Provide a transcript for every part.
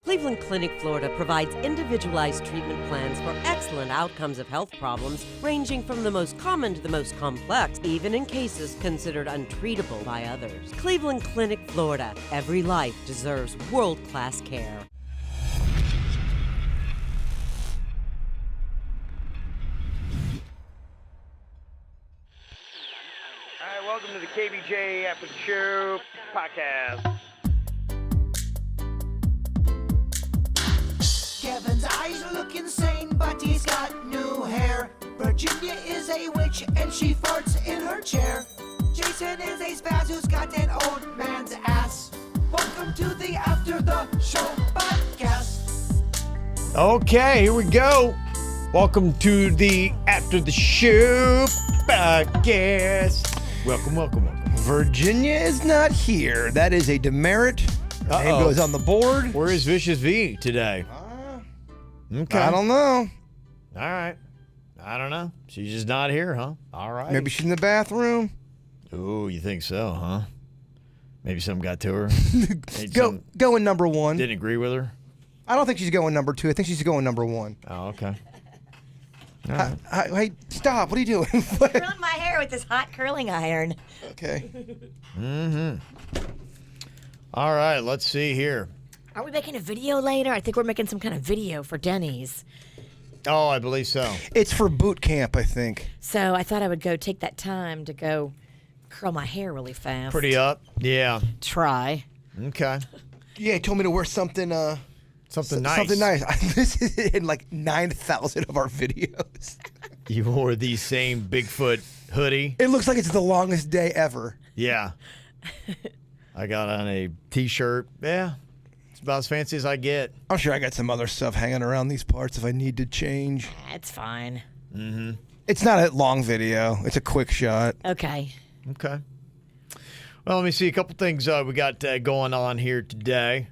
Cleveland Clinic, Florida provides individualized treatment plans for excellent outcomes of health problems ranging from the most common to the most complex, even in cases considered untreatable by others. Cleveland Clinic, Florida. Every life deserves world-class care. All right, welcome to the KVJ ATS Podcast. Kevin's eyes look insane, but he's got new hair. Virginia is a witch, and she farts in her chair. Jason is a spaz who's got an old man's ass. Welcome to the After the Show Podcast. Okay, here we go. Welcome to the After the Show Podcast. Welcome. Virginia is not here. That is a demerit. Name goes on the board. Where is Vicious V today? Okay. I don't know. All right. I don't know. She's just not here, huh? All right. Maybe she's in the bathroom. Ooh, you think so, huh? Maybe something got to her. Going number one. Didn't agree with her? I don't think she's going number two. I think she's going number one. Oh, okay. All right. Hey, stop. What are you doing? Curling my hair with this hot curling iron. Okay. All right, let's see here. Are we making a video later? I think we're making some kind of video for Denny's. Oh, I believe so. It's for boot camp, I think. So I thought I would go take that time to go curl my hair really fast. Pretty up? Yeah. Try. Okay. Yeah, he told me to wear something Something nice. Something nice. This is in like 9,000 of our videos. You wore the same Bigfoot hoodie. It looks like it's the longest day ever. Yeah. I got on a T-shirt. Yeah. It's about as fancy as I get. I'm sure I got some other stuff hanging around these parts if I need to change. It's fine. It's not a long video. It's a quick shot. Okay. Okay. Well, let me see a couple things we got going on here today.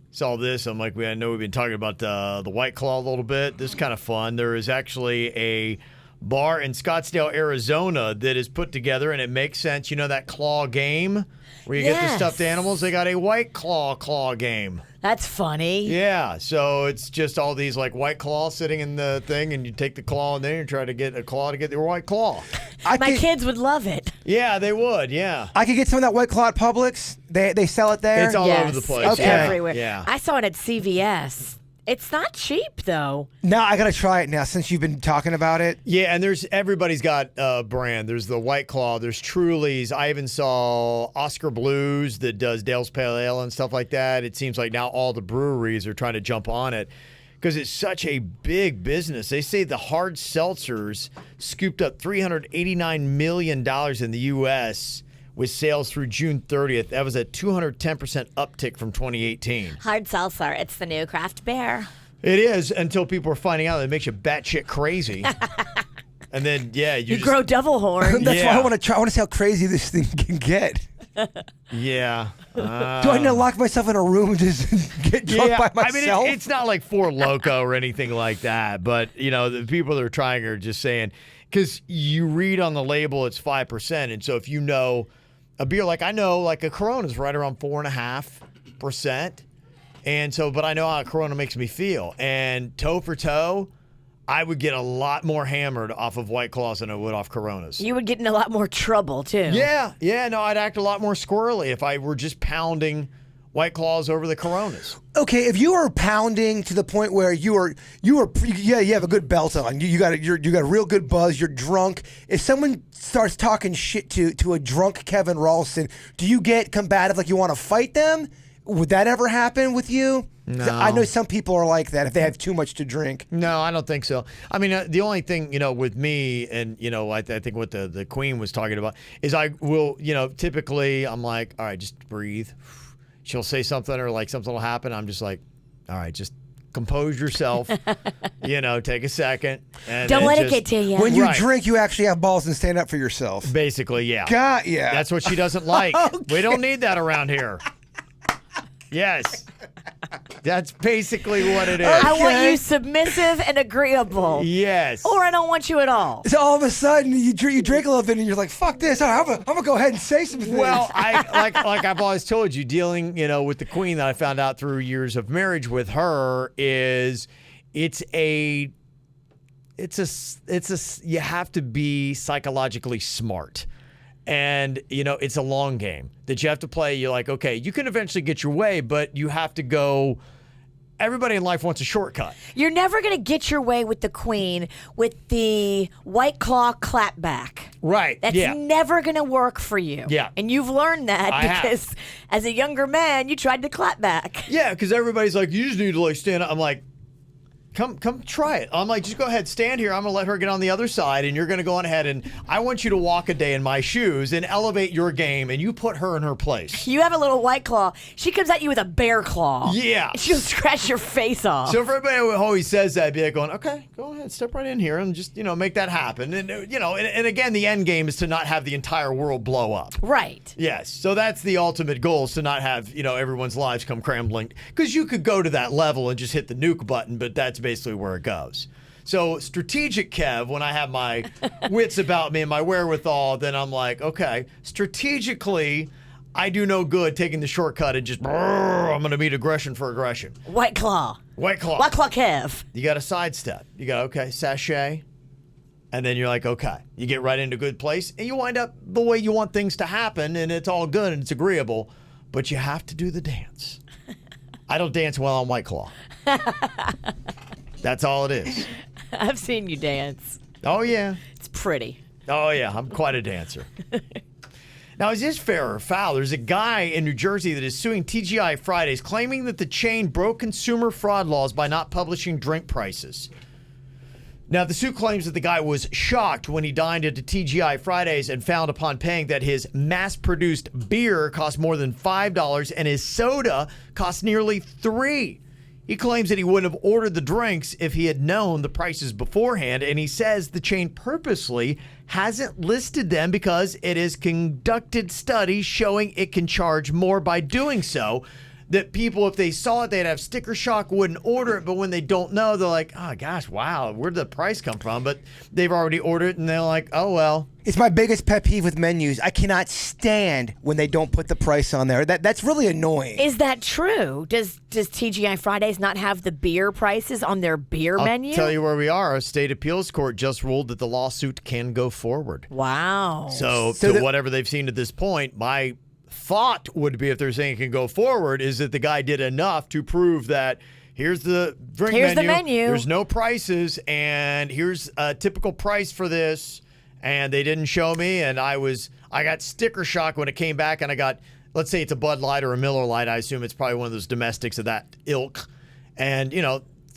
Saw this. I'm like, I know we've been talking about the White Claw a little bit. This is kind of fun. There is actually a bar in Scottsdale, Arizona that is put together, and it makes sense. You know that claw game where you get the stuffed animals? They got a White Claw game. That's funny. Yeah, so it's just all these like White Claw sitting in the thing, and you take the claw in there and try to get a claw to get your White Claw. My kids would love it. Yeah, they would, yeah. I could get some of that White Claw at Publix. They sell it there. It's all Yes, over the place. It's Okay. everywhere. Yeah. I saw it at CVS. It's not cheap, though. Now I gotta try it now since you've been talking about it. Yeah, and everybody's got a brand. There's the White Claw. There's Truly's. I even saw Oscar Blues that does Dale's Pale Ale and stuff like that. It seems like now all the breweries are trying to jump on it because it's such a big business. They say the hard seltzers scooped up $389 million in the U.S. with sales through June 30th. That was a 210% uptick from 2018. Hard seltzer. It's the new craft beer. It is until people are finding out that it makes you batshit crazy. And then, yeah, You grow devil horn. That's why Yeah. I want to try. I want to see how crazy this thing can get. Yeah. Do I need to lock myself in a room and just get drunk by myself? I mean, it's not like Four Loko or anything like that, but, you know, the people that are trying are just saying, because you read on the label it's 5%, and so if you know a beer, like I know, like a Corona is right around 4.5%, and so, but I know how a Corona makes me feel, and toe for toe, I would get a lot more hammered off of White Claws than I would off Coronas. You would get in a lot more trouble, too. Yeah, no, I'd act a lot more squirrely if I were just pounding White Claws over the Coronas. Okay, if you are pounding to the point where you have a good belt on, you got a real good buzz, you're drunk. If someone starts talking shit to a drunk Kevin Ralston, do you get combative, like you want to fight them? Would that ever happen with you? No. I know some people are like that if they have too much to drink. No, I don't think so. I mean, the only thing, you know, with me and, you know, I think what the Queen was talking about is I will, you know, typically I'm like, all right, just breathe. She'll say something or like something will happen. I'm just like, all right, just compose yourself, you know, take a second. And Don't let it just get to you. When you Right. drink, you actually have balls and stand up for yourself. Basically, yeah. Got ya. That's what she doesn't like. We don't need that around here. Yes. That's basically what it is. I want Okay. you submissive and agreeable. Yes. Or I don't want you at all. So all of a sudden, you drink a little bit, and you're like, "Fuck this! I'm gonna go ahead and say some things." Well, like I've always told you, dealing with the queen that I found out through years of marriage with her is it's a you have to be psychologically smart. And, it's a long game that you have to play. You're like, okay, you can eventually get your way, but you have to go. Everybody in life wants a shortcut. You're never going to get your way with the queen with the White Claw clapback. Right. That's yeah. never going to work for you. Yeah. And you've learned that I have. because as a younger man, you tried to clap back. Yeah, because everybody's like, you just need to stand up. I'm like, Come try it. I'm like, just go ahead, stand here. I'm going to let her get on the other side, and you're going to go on ahead, and I want you to walk a day in my shoes and elevate your game, and you put her in her place. You have a little White Claw. She comes at you with a bear claw. Yeah. She'll scratch your face off. So if everybody always says that, I'd be like going, okay, go ahead, step right in here and just, make that happen. And, and again, the end game is to not have the entire world blow up. Right. Yes. So that's the ultimate goal, is to not have, everyone's lives come crumbling. Because you could go to that level and just hit the nuke button, but that's basically where it goes. So strategic Kev, when I have my wits about me and my wherewithal, then I'm like, okay, strategically, I do no good taking the shortcut and just, I'm going to meet aggression for aggression. White Claw. White Claw. White Claw Kev. You got to sidestep. You got, okay, sachet. And then you're like, okay, you get right into a good place and you wind up the way you want things to happen, and it's all good and it's agreeable, but you have to do the dance. I don't dance well on White Claw. That's all it is. I've seen you dance. Oh, yeah. It's pretty. Oh, yeah. I'm quite a dancer. Now, is this fair or foul? There's a guy in New Jersey that is suing TGI Fridays, claiming that the chain broke consumer fraud laws by not publishing drink prices. Now, the suit claims that the guy was shocked when he dined at TGI Fridays and found upon paying that his mass-produced beer cost more than $5 and his soda cost nearly $3. He claims that he wouldn't have ordered the drinks if he had known the prices beforehand, and he says the chain purposely hasn't listed them because it has conducted studies showing it can charge more by doing so. That people, if they saw it, they'd have sticker shock, wouldn't order it, but when they don't know, they're like, oh gosh, wow, where'd the price come from? But they've already ordered it, and they're like, oh well. It's my biggest pet peeve with menus. I cannot stand when they don't put the price on there. That's really annoying. Is that true? Does TGI Fridays not have the beer prices on their beer menu? I'll tell you where we are. A state appeals court just ruled that the lawsuit can go forward. Wow. So whatever they've seen at this point, my thought would be, if they're saying it can go forward, is that the guy did enough to prove that here's the drink Here's menu. the menu. There's no prices, and here's a typical price for this, and they didn't show me, and I got sticker shock when it came back, and I got, let's say it's a Bud Light or a Miller Lite. I assume it's probably one of those domestics of that ilk, and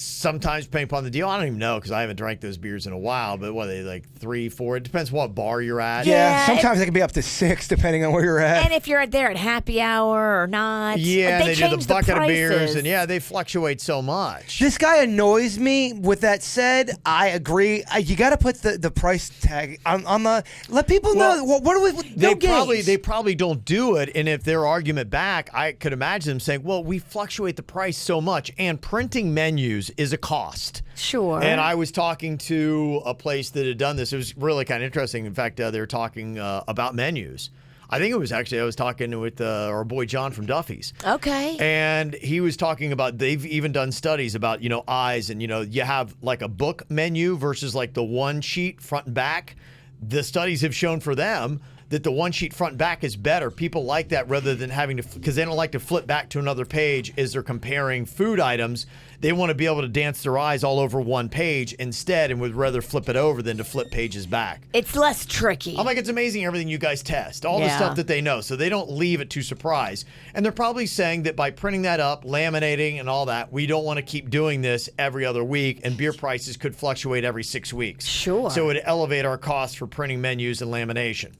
sometimes depending upon the deal, I don't even know because I haven't drank those beers in a while, but what are they, like 3, 4? It depends what bar you're at. Yeah, sometimes it can be up to 6 depending on where you're at. And if you're there at happy hour or not. Yeah, they do change the bucket of prices. beers, and yeah, they fluctuate so much. This guy annoys me. With that said, I agree. You got to put the price tag on the. Let people know. What do we? They probably don't do it, and if their argument back, I could imagine them saying, "Well, we fluctuate the price so much, and printing menus is a cost." Sure. And I was talking to a place that had done this. It was really kind of interesting. In fact, they were talking about menus. I think it was actually, I was talking with our boy John from Duffy's. Okay. And he was talking about, they've even done studies about, eyes, and, you have like a book menu versus like the one sheet front and back. The studies have shown for them that the one sheet front and back is better. People like that rather than having to, because they don't like to flip back to another page as they're comparing food items. They want to be able to dance their eyes all over one page instead, and would rather flip it over than to flip pages back. It's less tricky. I'm like, it's amazing everything you guys test, all the stuff that they know, so they don't leave it to surprise. And they're probably saying that by printing that up, laminating and all that, we don't want to keep doing this every other week, and beer prices could fluctuate every 6 weeks. Sure. So it would elevate our costs for printing menus and lamination.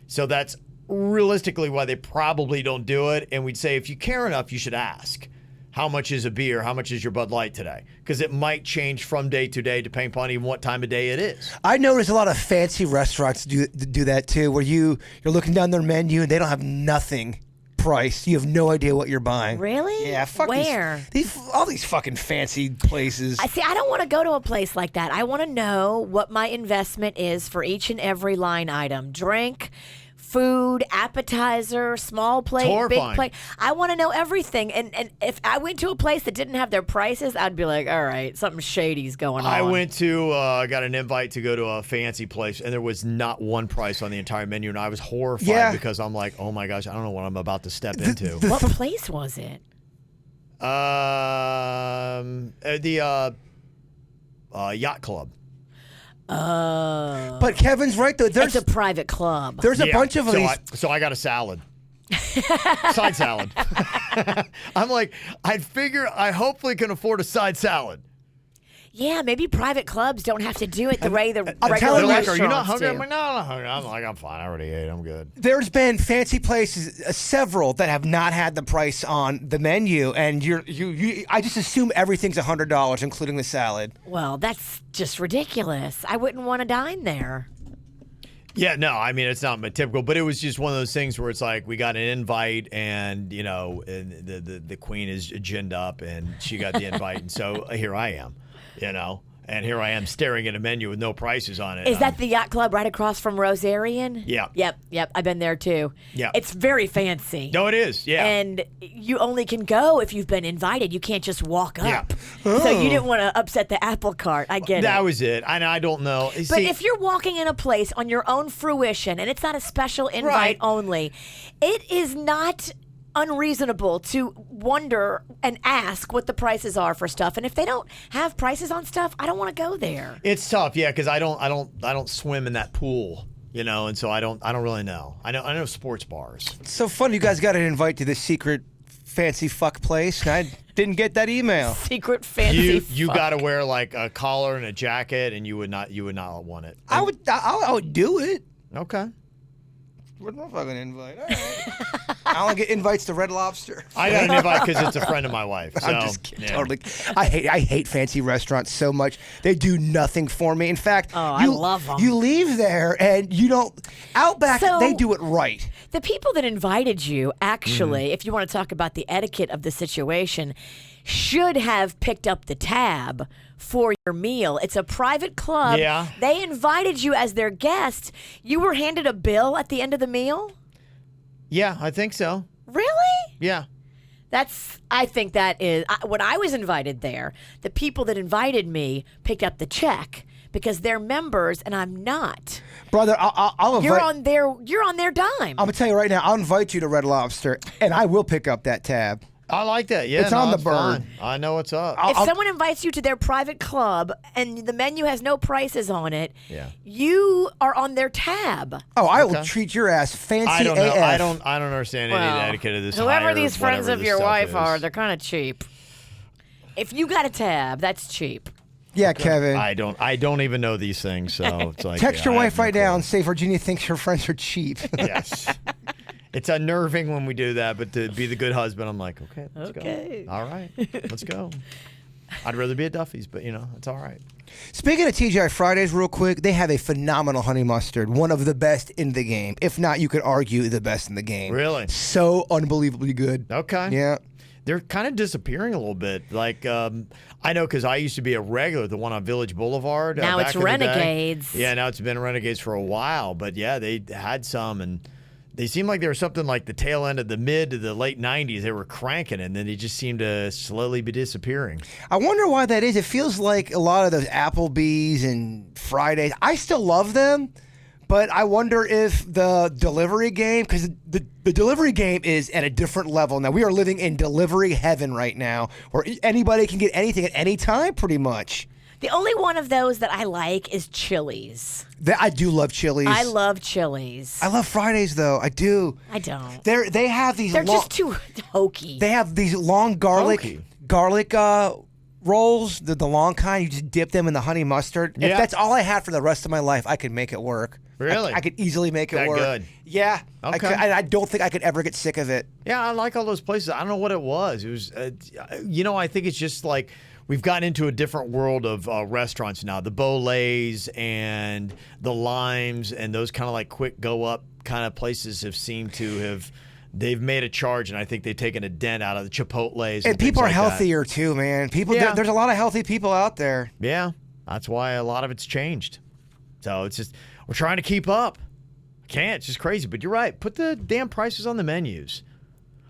So that's realistically why they probably don't do it. And we'd say, if you care enough, you should ask. How much is a beer? How much is your Bud Light today? Because it might change from day to day depending upon even what time of day it is. I notice a lot of fancy restaurants do that too, where you're looking down their menu and they don't have nothing price. You have no idea what you're buying. Really? Yeah. Fuck Where? all these fucking fancy places. I don't want to go to a place like that. I want to know what my investment is for each and every line item. Drink, food, appetizer, small plate, Horrifying. big plate. I want to know everything. And if I went to a place that didn't have their prices, I'd be like, all right, something shady's going on. I went to, got an invite to go to a fancy place, and there was not one price on the entire menu, and I was horrified because I'm like, oh my gosh, I don't know what I'm about to step into. What place was it? The yacht club. But Kevin's right though. It's a private club. There's a bunch of these. So I got a salad. Side salad. I'm like, I hopefully can afford a side salad. Yeah, maybe private clubs don't have to do it the way the I'm regular telling you, Are you not restaurants hungry? do. I'm like, no, I'm not hungry. I'm like, I'm fine. I already ate. I'm good. There's been fancy places, several that have not had the price on the menu, and I just assume everything's $100, including the salad. Well, that's just ridiculous. I wouldn't want to dine there. Yeah, no, I mean, it's not my typical, but it was just one of those things where it's like we got an invite and, and the queen is ginned up and she got the invite. And so here I am, and here I am staring at a menu with no prices on it. Is that the yacht club right across from Rosarian? Yeah. Yep. I've been there too. Yeah. It's very fancy. No, it is. Yeah. And you only can go if you've been invited. You can't just walk up. Yeah. So you didn't want to upset the apple cart. I get That it. was it. I don't know. But See, if you're walking in a place on your own fruition and it's not a special invite Right. only, it is not unreasonable to wonder and ask what the prices are for stuff. And if they don't have prices on stuff, I don't want to go there. it's tough, yeah, because I don't swim in that pool, and so I don't really know. I know sports bars. It's so fun. You guys got an invite to this secret fancy fuck place, and I didn't get that email. Secret fancy You fuck. got to wear like a collar and a jacket, and you would not want it. I would do it. Okay. Where's my fucking invite? All right. I only get invites to Red Lobster. I got an invite because it's a friend of my wife. So, I'm just kidding. yeah. Totally. I hate fancy restaurants so much. They do nothing for me. In fact, I love 'em. You leave there and you don't. Outback, So- they do it right. The people that invited you, actually, Mm-hmm. if you want to talk about the etiquette of the situation, should have picked up the tab for your meal. It's a private club. Yeah. They invited you as their guest. You were handed a bill at the end of the meal? Yeah, I think so. Really? Yeah. I think that is, when I was invited there, the people that invited me picked up the check because they're members and I'm not. Brother, I'll invite. You're on their dime. I'm gonna tell you right now. I'll invite you to Red Lobster, and I will pick up that tab. I like that. Yeah, It's on the that's bird. fine. I know what's up. If someone invites you to their private club and the menu has no prices on it, Yeah. you are on their tab. Oh, I will Okay. treat your ass fancy I don't know. AF. I don't understand any of the etiquette of this. Whoever hire, these friends whatever of this your stuff wife is. are, they're kind of cheap. If you got a tab, that's cheap. Yeah, Kevin. I don't even know these things, so it's like Text your I wife have no right now clue. and say Virginia thinks her friends are cheap. Yes. It's unnerving when we do that, but to be the good husband, I'm like, okay, let's Okay. go. All right, let's go. I'd rather be at Duffy's, but it's all right. Speaking of TGI Fridays, real quick, they have a phenomenal honey mustard, one of the best in the game. If not, you could argue the best in the game. Really? So unbelievably good. Okay. Yeah. They're kind of disappearing a little bit. Like, I know because I used to be a regular, the one on Village Boulevard. Now back it's in the day. Renegades. Yeah, now it's been Renegades for a while. But yeah, they had some, and they seemed like they were something like the tail end of the mid to the late 90s. They were cranking, and then they just seemed to slowly be disappearing. I wonder why that is. It feels like a lot of those Applebee's and Fridays. I still love them, but I wonder if the delivery game, because the delivery game is at a different level now. We are living in delivery heaven right now, where anybody can get anything at any time, pretty much. The only one of those that I like is Chili's. I do love Chili's. I love Chili's. I love Fridays though. I do. I don't. They have these. They're long, just too hokey. They have these long Hokey. garlic rolls. The long kind. You just dip them in the honey mustard. If Yeah. that's all I had for the rest of my life, I could make it work. Really? I could easily make it That work. good? Yeah. Okay. I don't think I could ever get sick of it. Yeah, I like all those places. I don't know what it was. It was, I think it's just like we've gotten into a different world of restaurants now. The Bolays and the Limes and those kind of like quick go up kind of places have seemed to have they've made a charge, and I think they've taken a dent out of the Chipotles. And people are things like that. healthier too, man. Yeah. There's a lot of healthy people out there. Yeah, that's why a lot of it's changed. So it's just, we're trying to keep up. Can't. It's just crazy. But you're right. Put the damn prices on the menus.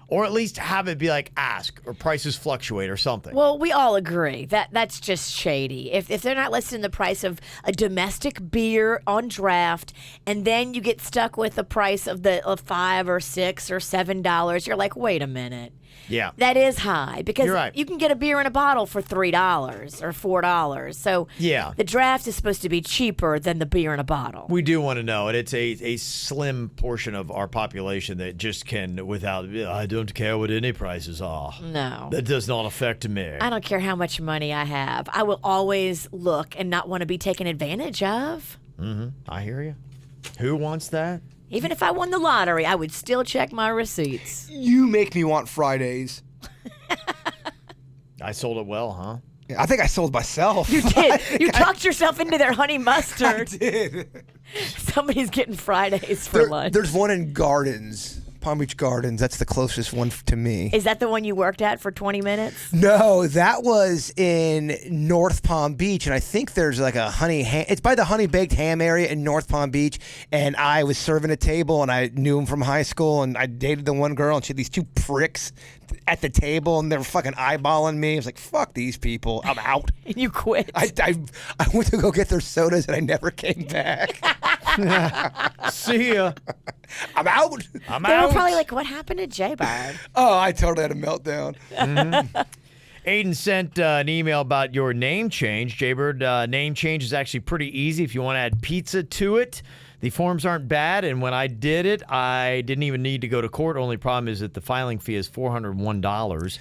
Or at least have it be like ask or prices fluctuate or something. Well, we all agree that that's just shady. If they're not listing the price of a domestic beer on draft, and then you get stuck with the price of $5 or $6 or $7, you're like, wait a minute. Yeah. That is high because You're right. you can get a beer in a bottle for $3 or $4. So Yeah. the draft is supposed to be cheaper than the beer in a bottle. We do want to know it. It's a slim portion of our population that just can, without, I don't care what any prices are. No. That does not affect me. I don't care how much money I have. I will always look and not want to be taken advantage of. I hear you. Who wants that? Even if I won the lottery, I would still check my receipts. You make me want Fridays. I sold it well, huh? I think I sold myself. You did. You talked yourself into their honey I mustard. did. Somebody's getting Fridays for lunch. There's one in Gardens, Palm Beach Gardens. That's the closest one to me. Is that the one you worked at for 20 minutes? No, that was in North Palm Beach, and I think there's like a honey ham. It's by the honey baked ham area in North Palm Beach, and I was serving a table, and I knew him from high school, and I dated the one girl, and she had these two pricks at the table, and they were fucking eyeballing me. I was like, fuck these people. I'm out. And you quit. I went to go get their sodas, and I never came back. See ya. I'm out. I'm They out. were probably like, what happened to J-Bird? Oh, I totally had a meltdown. Aiden sent an email about your name change. Jaybird, name change is actually pretty easy if you want to add pizza to it. The forms aren't bad, and when I did it, I didn't even need to go to court. Only problem is that the filing fee is $401.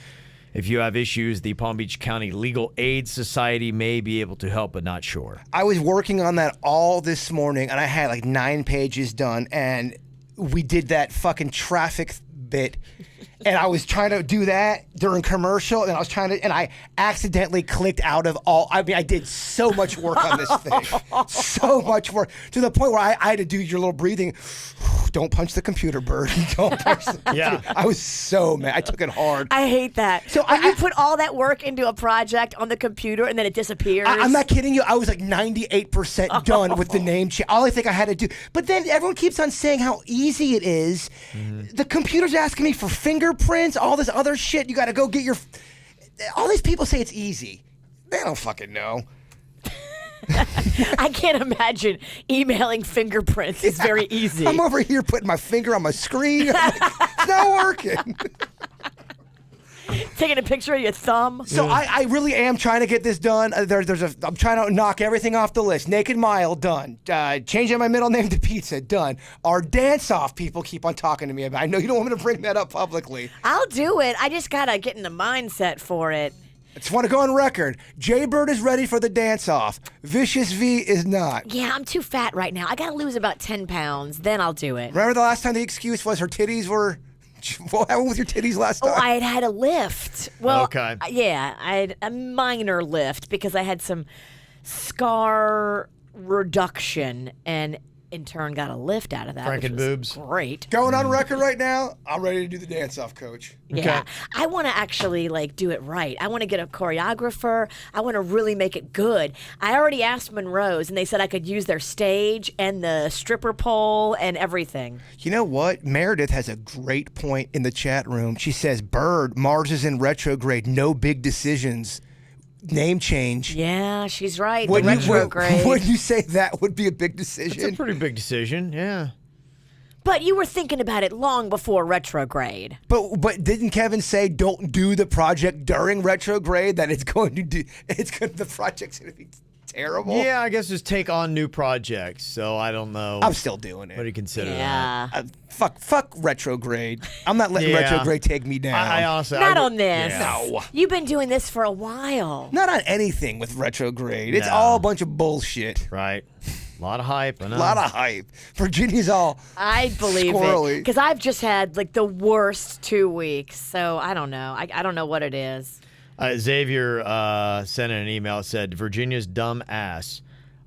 If you have issues, the Palm Beach County Legal Aid Society may be able to help, but not sure. I was working on that all this morning, and I had like 9 pages done, and we did that fucking traffic bit, and I was trying to do that during commercial, and I accidentally clicked out of all. I mean, I did so much work on this thing, so much work, to the point where I had to do your little breathing. Don't punch the computer, Bird. Don't punch the computer. Yeah. I was so mad. I took it hard. I hate that. So when I- you put all that work into a project on the computer and then it disappears. I'm not kidding you. I was like 98% done with the name change. All I think I had to do. But then everyone keeps on saying how easy it is. The computer's asking me for fingerprints, all this other shit. You got to go get your. All these people say it's easy. They don't fucking know. I can't imagine emailing fingerprints is very easy. I'm over here putting my finger on my screen. I'm like, it's not working. Taking a picture of your thumb. So I really am trying to get this done. I'm trying to knock everything off the list. Naked Mile, done. Changing my middle name to Pizza, done. Our dance-off people keep on talking to me about. I know you don't want me to bring that up publicly. I'll do it. I just got to get in the mindset for it. I just want to go on record. Jaybird is ready for the dance-off. Vicious V is not. Yeah, I'm too fat right now. I got to lose about 10 pounds. Then I'll do it. Remember the last time the excuse was her titties were... What happened with your titties last time? Oh, I had a lift. Well, Okay. Yeah, I had a minor lift because I had some scar reduction and in turn got a lift out of that. Franken which was boobs. Great. Going on record right now, I'm ready to do the dance-off, coach. Yeah. I want to actually do it right. I want to get a choreographer. I want to really make it good. I already asked Monroe's and they said I could use their stage and the stripper pole and everything. You know what? Meredith has a great point in the chat room. She says, Bird, Mars is in retrograde. No big decisions. Name change. Yeah, she's right. The Wouldn't retrograde. Would you say that would be a big decision? It's a pretty big decision, yeah. But you were thinking about it long before retrograde. But didn't Kevin say don't do the project during retrograde? That the project's going to be terrible. Yeah, I guess just take on new projects. So I don't know. I'm still doing What do you it. consider that? Yeah. Fuck retrograde. I'm not letting Yeah. retrograde take me down. I honestly... Not I would- on this. Yeah. No. You've been doing this for a while. Not on anything with retrograde. It's No. all a bunch of bullshit. Right. A lot of hype. I know. A lot of hype. Virginia's all I believe squirrely. it. Because I've just had the worst 2 weeks. So I don't know. I don't know what it is. Xavier sent in an email that said, Virginia's dumb ass.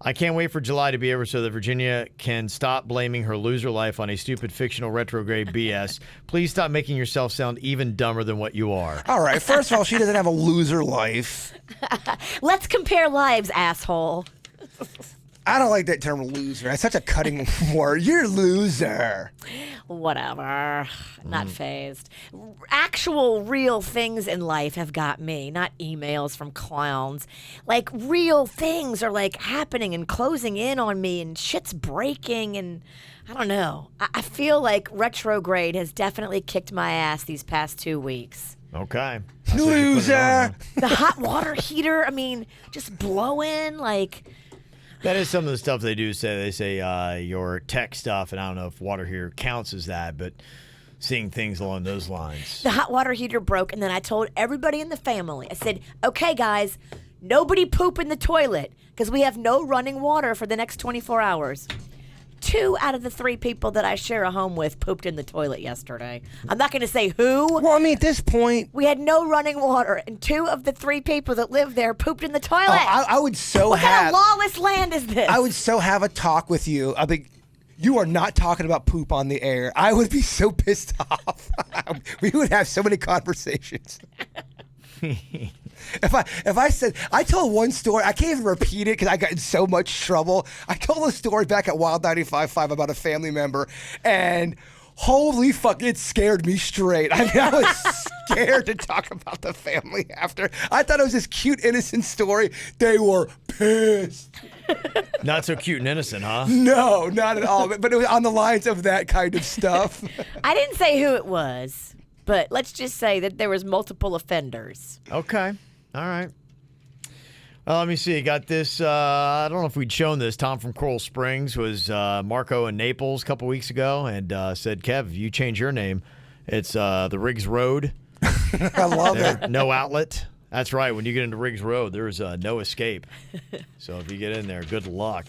I can't wait for July to be over so that Virginia can stop blaming her loser life on a stupid fictional retrograde BS. Please stop making yourself sound even dumber than what you are. All right, first of all, she doesn't have a loser life. Let's compare lives, asshole. I don't like that term loser. That's such a cutting word. You're a loser. Whatever. Not phased. Actual real things in life have got me, not emails from clowns. Like real things are like happening and closing in on me and shit's breaking and I don't know. I feel like retrograde has definitely kicked my ass these past 2 weeks. Okay. Loser. The hot water heater, I mean, just blowing like... That is some of the stuff they do say. They say your tech stuff, and I don't know if water heater counts as that, but seeing things along those lines. The hot water heater broke, and then I told everybody in the family, I said, okay, guys, nobody poop in the toilet because we have no running water for the next 24 hours. 2 out of the 3 people that I share a home with pooped in the toilet yesterday. I'm not going to say who. Well, I mean, at this point... We had no running water, and 2 of the 3 people that lived there pooped in the toilet. I would so what have... kind of lawless land is this? I would so have a talk with you. I think you are not talking about poop on the air. I would be so pissed off. We would have so many conversations. If I said, I told one story, I can't even repeat it because I got in so much trouble. I told a story back at Wild 95.5 about a family member, and holy fuck, it scared me straight. I mean, I was scared to talk about the family after. I thought it was this cute, innocent story. They were pissed. Not so cute and innocent, huh? No, not at all. But it was on the lines of that kind of stuff. I didn't say who it was, but let's just say that there was multiple offenders. Okay. All right. Let me see. Got this. I don't know if we'd shown this. Tom from Coral Springs was Marco in Naples a couple weeks ago and said, Kev, if you change your name, it's the Riggs Road. I love it. No outlet. That's right. When you get into Riggs Road, there's no escape. So if you get in there, good luck.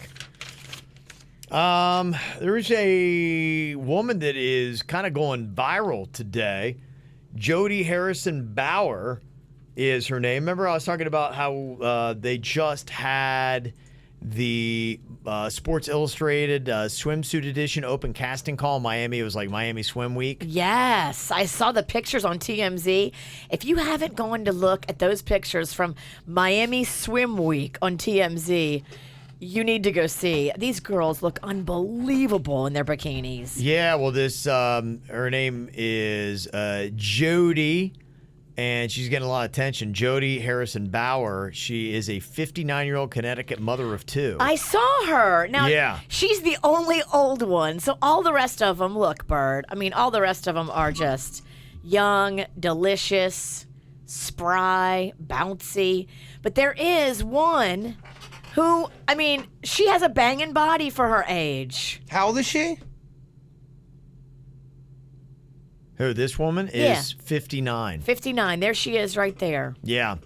There is a woman that is kind of going viral today. Jody Harrison Bauer is her name. Remember I was talking about how they just had the Sports Illustrated swimsuit edition open casting call in Miami. It was like Miami Swim Week. Yes, I saw the pictures on TMZ. If you haven't gone to look at those pictures from Miami Swim Week on TMZ, you need to go see. These girls look unbelievable in their bikinis. Yeah, well, this her name is Jody, and she's getting a lot of attention. Jody Harrison Bauer. She is a 59-year-old Connecticut mother of 2. I saw her. Now, Yeah. she's the only old one. So all the rest of them, look, Bird, I mean, all the rest of them are just young, delicious, spry, bouncy. But there is one who, I mean, she has a banging body for her age. How old is she? Who, this woman is 59. 59. There she is right there. Yeah.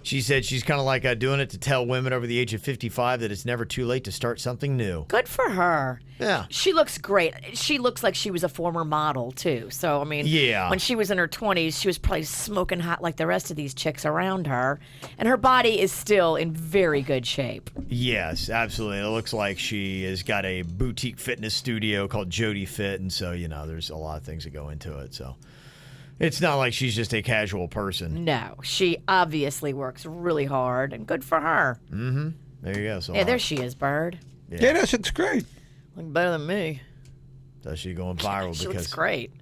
She said she's kind of like doing it to tell women over the age of 55 that it's never too late to start something new. Good for her. Yeah. She looks great. She looks like she was a former model, too. So, I mean, Yeah. when she was in her 20s, she was probably smoking hot like the rest of these chicks around her. And her body is still in very good shape. Yes, absolutely. It looks like she has got a boutique fitness studio called Jody Fit, and so, there's a lot of things that go into it. So it's not like she's just a casual person. No, she obviously works really hard, and good for her. Mm-hmm. There you go. So Yeah, there she is, Bird. Yeah, that looks great. Look better than me. So she's going viral She because looks great.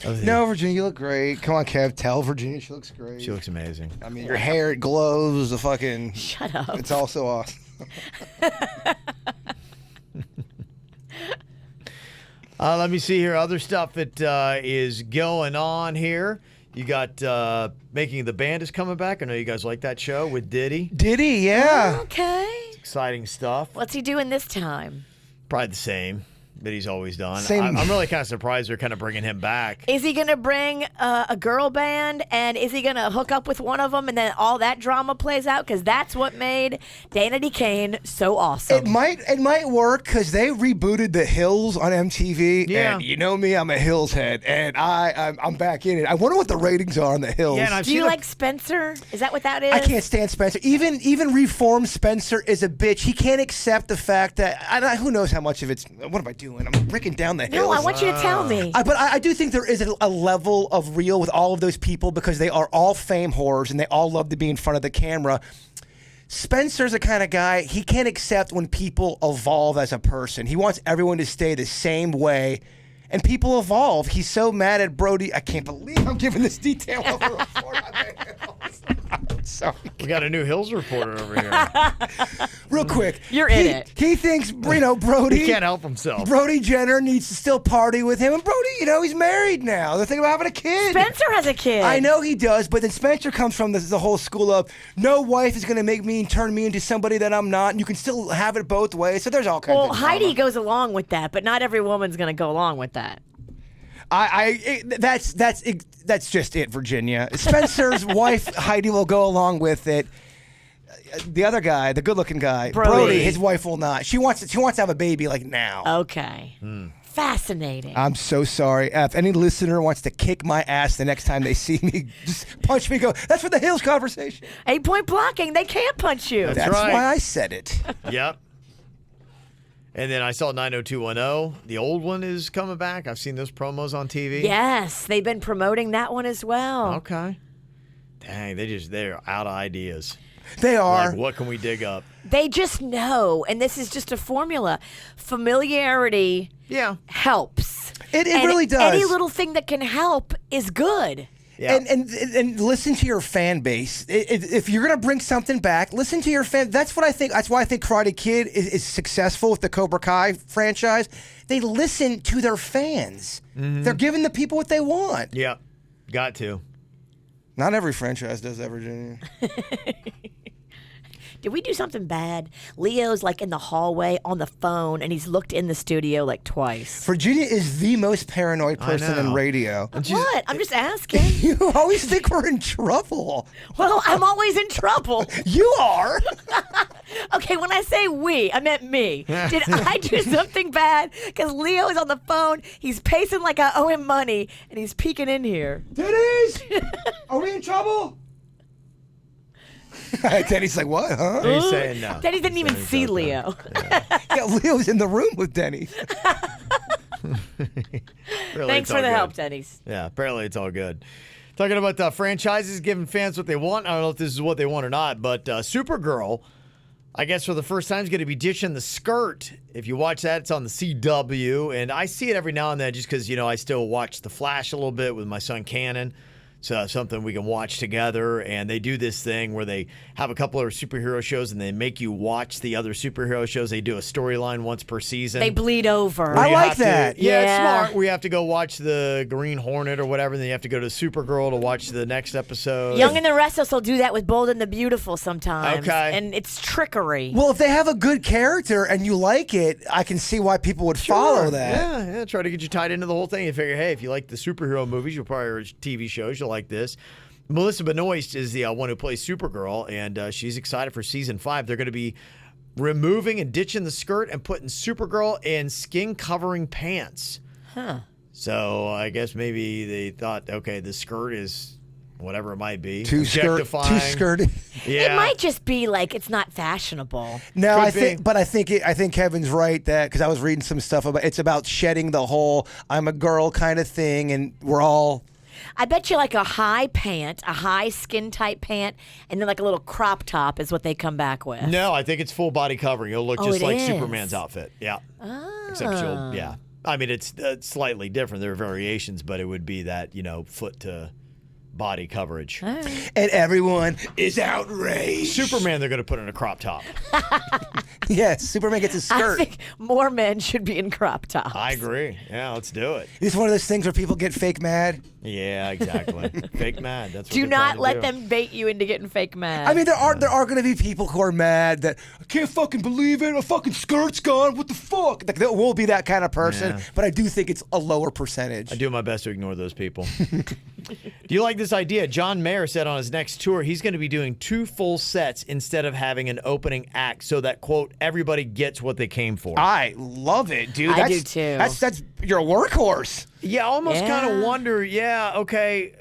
of the- No, Virginia, you look great. Come on, Kev. Tell Virginia she looks great. She looks amazing. I mean, your hair, it glows. The fucking. Shut up. It's all so awesome. Let me see here. Other stuff that is going on here. You got Making the Band is coming back. I know you guys like that show with Diddy. Diddy, yeah. Okay. Exciting stuff. What's he doing this time? Probably the same. that he's always done. Same. I'm really kind of surprised they're kind of bringing him back. Is he going to bring a girl band, and is he going to hook up with one of them, and then all that drama plays out? Because that's what made Dana Kane so awesome. It might work because they rebooted The Hills on MTV. Yeah. And you know me, I'm a Hills head, and I'm back in it. I wonder what the ratings are on The Hills. Yeah, and I've Do you seen like Spencer? Is that what that is? I can't stand Spencer. Even reformed Spencer is a bitch. He can't accept the fact that who knows how much of it's. What am I doing? I'm breaking down the hills. No, I want you to tell me. But I do think there is a level of real with all of those people because they are all fame whores and they all love to be in front of the camera. Spencer's the kind of guy, he can't accept when people evolve as a person. He wants everyone to stay the same way. And people evolve. He's so mad at Brody. I can't believe I'm giving this detail of a report on the Hills. Sorry. we got a new Hills reporter over here. Real quick. You're in it. He thinks, Brody. He can't help himself. Brody Jenner needs to still party with him. And Brody, he's married now. They're thinking about having a kid. Spencer has a kid. I know he does, but then Spencer comes from the whole school of no wife is going to turn me into somebody that I'm not, and you can still have it both ways. So there's all kinds Well, of drama. Heidi goes along with that, but not every woman's going to go along with that. That's just it, Virginia. Spencer's wife Heidi will go along with it. The other guy, the good-looking guy, Brody, his wife will not. She wants to have a baby like now. Okay. Fascinating. I'm so sorry. If any listener wants to kick my ass the next time they see me, just punch me. Go. That's for the Hills conversation. 8-point blocking. They can't punch you. That's right. why I said it. Yep. And then I saw 90210. The old one is coming back. I've seen those promos on TV. Yes, they've been promoting that one as well. Okay. Dang, they're out of ideas. They are. Like, what can we dig up? They just know, and this is just a formula. Familiarity helps. It And really does. Any little thing that can help is good. Yeah. And listen to your fan base. If you're gonna bring something back, listen to your fan. That's what I think. That's why I think Karate Kid is successful with the Cobra Kai franchise. They listen to their fans. Mm-hmm. They're giving the people what they want. Yeah. Got to. Not every franchise does that, Virginia. Did we do something bad? Leo's like in the hallway on the phone, and he's looked in the studio like twice. Virginia is the most paranoid person in radio. What? I'm just asking. You always think we're in trouble. Well, I'm always in trouble. You are. Okay, when I say we, I meant me. Did I do something bad? Because Leo is on the phone. He's pacing like I owe him money, and he's peeking in here. Denny's, are we in trouble? Denny's like, what, huh? He's saying no. Denny didn't even see Leo. Yeah, Leo's in the room with Denny. Really, Thanks it's for all the good. help, Denny's. Yeah, apparently it's all good. Talking about franchises giving fans what they want. I don't know if this is what they want or not, but Supergirl, I guess for the first time, is going to be ditching the skirt. If you watch that, it's on the CW, and I see it every now and then just because, I still watch The Flash a little bit with my son Cannon. So something we can watch together, and they do this thing where they have a couple of superhero shows and they make you watch the other superhero shows. They do a storyline once per season. They bleed over. I You like have to- that. Yeah, it's Yeah. smart. We have to go watch the Green Hornet or whatever, and then you have to go to Supergirl to watch the next episode. Young and the Restless will do that with Bold and the Beautiful sometimes. Okay. And it's trickery. Well, if they have a good character and you like it, I can see why people would follow that. Yeah, try to get you tied into the whole thing. You figure, hey, if you like the superhero movies, you'll probably or TV shows, you'll like this. Melissa Benoist is the one who plays Supergirl, and she's excited for season 5. They're going to be removing and ditching the skirt and putting Supergirl in skin-covering pants. Huh. So I guess maybe they thought, okay, the skirt is whatever it might be. Too skirted. Yeah. It might just be like it's not fashionable. No, Could I think, be. but I think Kevin's right that because I was reading some stuff about it's about shedding the whole "I'm a girl" kind of thing, and we're all. I bet you like a high pant, a high skin tight pant, and then like a little crop top is what they come back with. No, I think it's full body covering. It'll look Oh, just it like is. Superman's outfit. Yeah. Except I mean, it's slightly different. There are variations, but it would be that, foot to body coverage. And everyone is outraged. Superman, they're going to put in a crop top. Yes, Superman gets a I skirt. think more men should be in crop tops. I agree. Yeah, let's do it. It's one of those things where people get fake mad. Yeah, exactly. Fake mad. That's what Do they're trying not to let do. them bait you into getting fake mad. I mean, there are going to be people who are mad that I can't fucking believe it. A fucking skirt's gone. What the fuck? Like, there will be that kind of person, Yeah. but I do think it's a lower percentage. I do my best to ignore those people. Do you like this idea? John Mayer said on his next tour he's going to be doing 2 full sets instead of having an opening act so that, quote, everybody gets what they came for. I love it, dude. I do too. That's your workhorse. Yeah, I almost kind of Yeah. wonder, okay,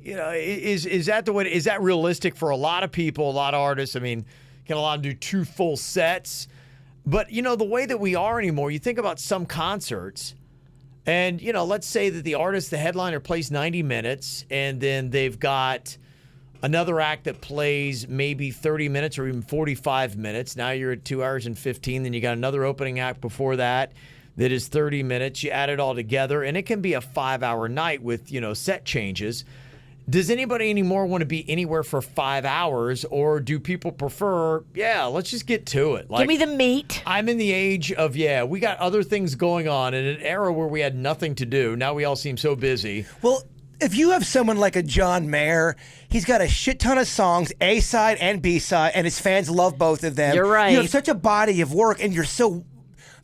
is that the way? Is that realistic for a lot of people, a lot of artists? I mean, can a lot of them do 2 full sets? But, the way that we are anymore, you think about some concerts, and, let's say that the artist, the headliner, plays 90 minutes, and then they've got another act that plays maybe 30 minutes or even 45 minutes. Now you're at 2 hours and 15. Then you got another opening act before that is 30 minutes. You add it all together, and it can be a 5-hour night with, set changes. Does anybody anymore want to be anywhere for 5 hours, or do people prefer, let's just get to it? Like, give me the meat. I'm in the age of, we got other things going on in an era where we had nothing to do. Now we all seem so busy. Well, if you have someone like a John Mayer, he's got a shit ton of songs, A-side and B-side, and his fans love both of them. You're right. You have such a body of work, and you're so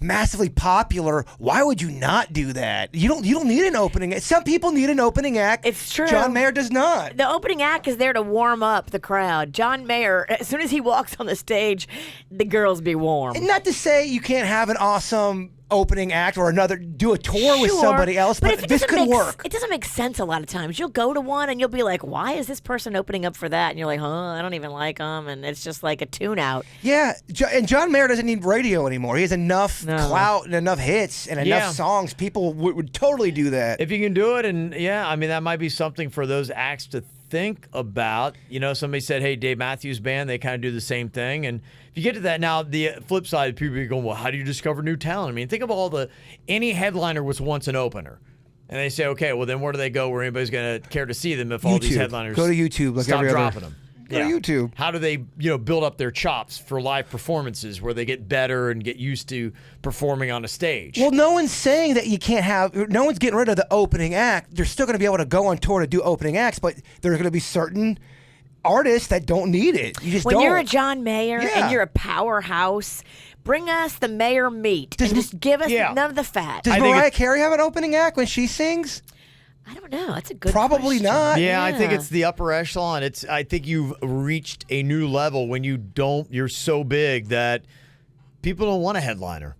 massively popular. Why would you not do that? You don't need an opening act. Some people need an opening act. It's true. John Mayer does not. The opening act is there to warm up the crowd. John Mayer, as soon as he walks on the stage, the girls be warm. And not to say you can't have an awesome opening act or do a tour with Sure, somebody else, if but it this doesn't could make work. It doesn't make sense a lot of times. You'll go to one and you'll be like, why is this person opening up for that? And you're like, I don't even like them. And it's just like a tune out. Yeah, and John Mayer doesn't need radio anymore. He has enough No. clout and enough hits and enough songs. People would totally do that. If you can do it, and that might be something for those acts to think about. Somebody said, hey, Dave Matthews Band, they kind of do the same thing. And if you get to that now, the flip side, people are going, well, how do you discover new talent? I mean, think of any headliner was once an opener. And they say, okay, well, then where do they go where anybody's going to care to see them if all these YouTube. headliners Go to YouTube like stop every other- dropping them? Go to YouTube. How do they, build up their chops for live performances where they get better and get used to performing on a stage? Well, no one's saying that you can't have. No one's getting rid of the opening act. They're still going to be able to go on tour to do opening acts, but there are going to be certain artists that don't need it. You just When don't. you're a John Mayer Yeah. and you're a powerhouse, bring us the Mayer meat and just give us none of the fat. Does I think Mariah Carey have an opening act when she sings? I don't know. That's a good Probably question. not. Yeah, I think Yeah. it's the upper echelon. I think you've reached a new level when you're so big that people don't want a headliner.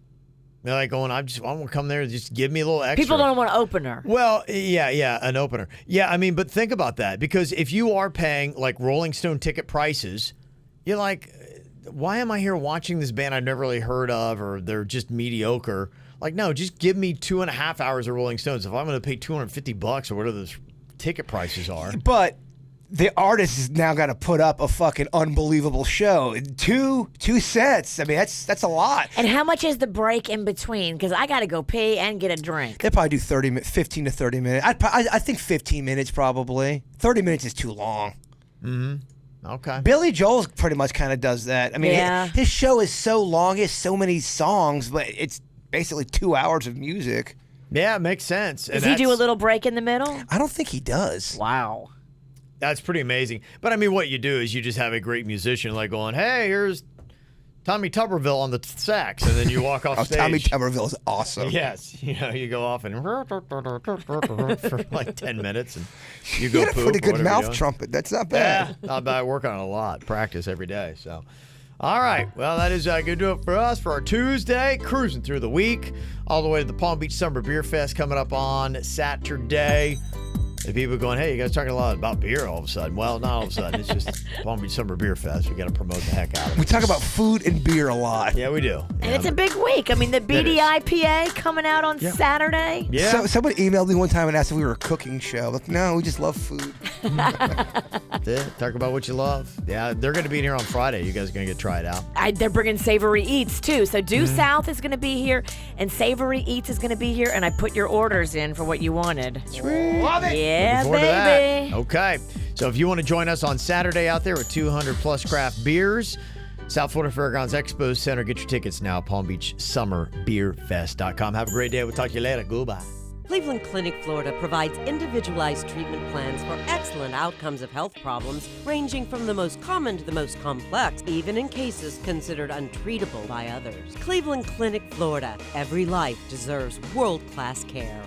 They're like going, I want to come there, just give me a little extra. People don't want an opener. Well, yeah, an opener. Yeah, I mean, but think about that, because if you are paying like Rolling Stone ticket prices, you're like, why am I here watching this band I've never really heard of, or they're just mediocre? Like, no, just give me 2.5 hours of Rolling Stones. If I'm going to pay $250 or whatever those ticket prices are. But the artist has now got to put up a fucking unbelievable show. Two sets. I mean, that's a lot. And how much is the break in between? Because I got to go pee and get a drink. They probably do 15 to 30 minutes. I think 15 minutes probably. 30 minutes is too long. Okay. Billy Joel pretty much kind of does that. I mean, Yeah. his show is so long. He has so many songs, but it's basically 2 hours of music. Yeah, it makes sense. Does he do a little break in the middle? I don't think he does. Wow. That's pretty amazing. But I mean, what you do is you just have a great musician like going, hey, here's Tommy Tuberville on the sax, and then you walk off stage. Tommy Tuberville is awesome. Yes, you go off and for like 10 minutes, and you He go had a poop pretty or good whatever mouth you're doing. trumpet. That's not bad. Yeah, not bad. I work on it a lot. Practice every day. So, all right. Well, that is going to do it for us for our Tuesday. Cruising through the week. All the way to the Palm Beach Summer Beer Fest coming up on Saturday. And people going, hey, you guys talking a lot about beer all of a sudden. Well, not all of a sudden. It's just Palm Beach Summer Beer Fest. We got to promote the heck out of it. We talk about food and beer a lot. Yeah, we do. And it's a big week. I mean, the BDIPA coming out on Saturday. Yeah. So, somebody emailed me one time and asked if we were a cooking show. Like, no, we just love food. That's it. Talk about what you love. Yeah, they're going to be here on Friday. You guys are going to get to try it out. They're bringing Savory Eats, too. So Due South is going to be here, and Savory Eats is going to be here, and I put your orders in for what you wanted. Sweet. Love it. Yeah. Yeah, Looking forward to baby. that. Okay. So if you want to join us on Saturday out there with 200 plus craft beers, South Florida Fairgrounds Expo Center. Get your tickets now. PalmBeachSummerBeerFest.com. Have a great day. We'll talk to you later. Goodbye. Cleveland Clinic Florida provides individualized treatment plans for excellent outcomes of health problems, ranging from the most common to the most complex, even in cases considered untreatable by others. Cleveland Clinic Florida. Every life deserves world-class care.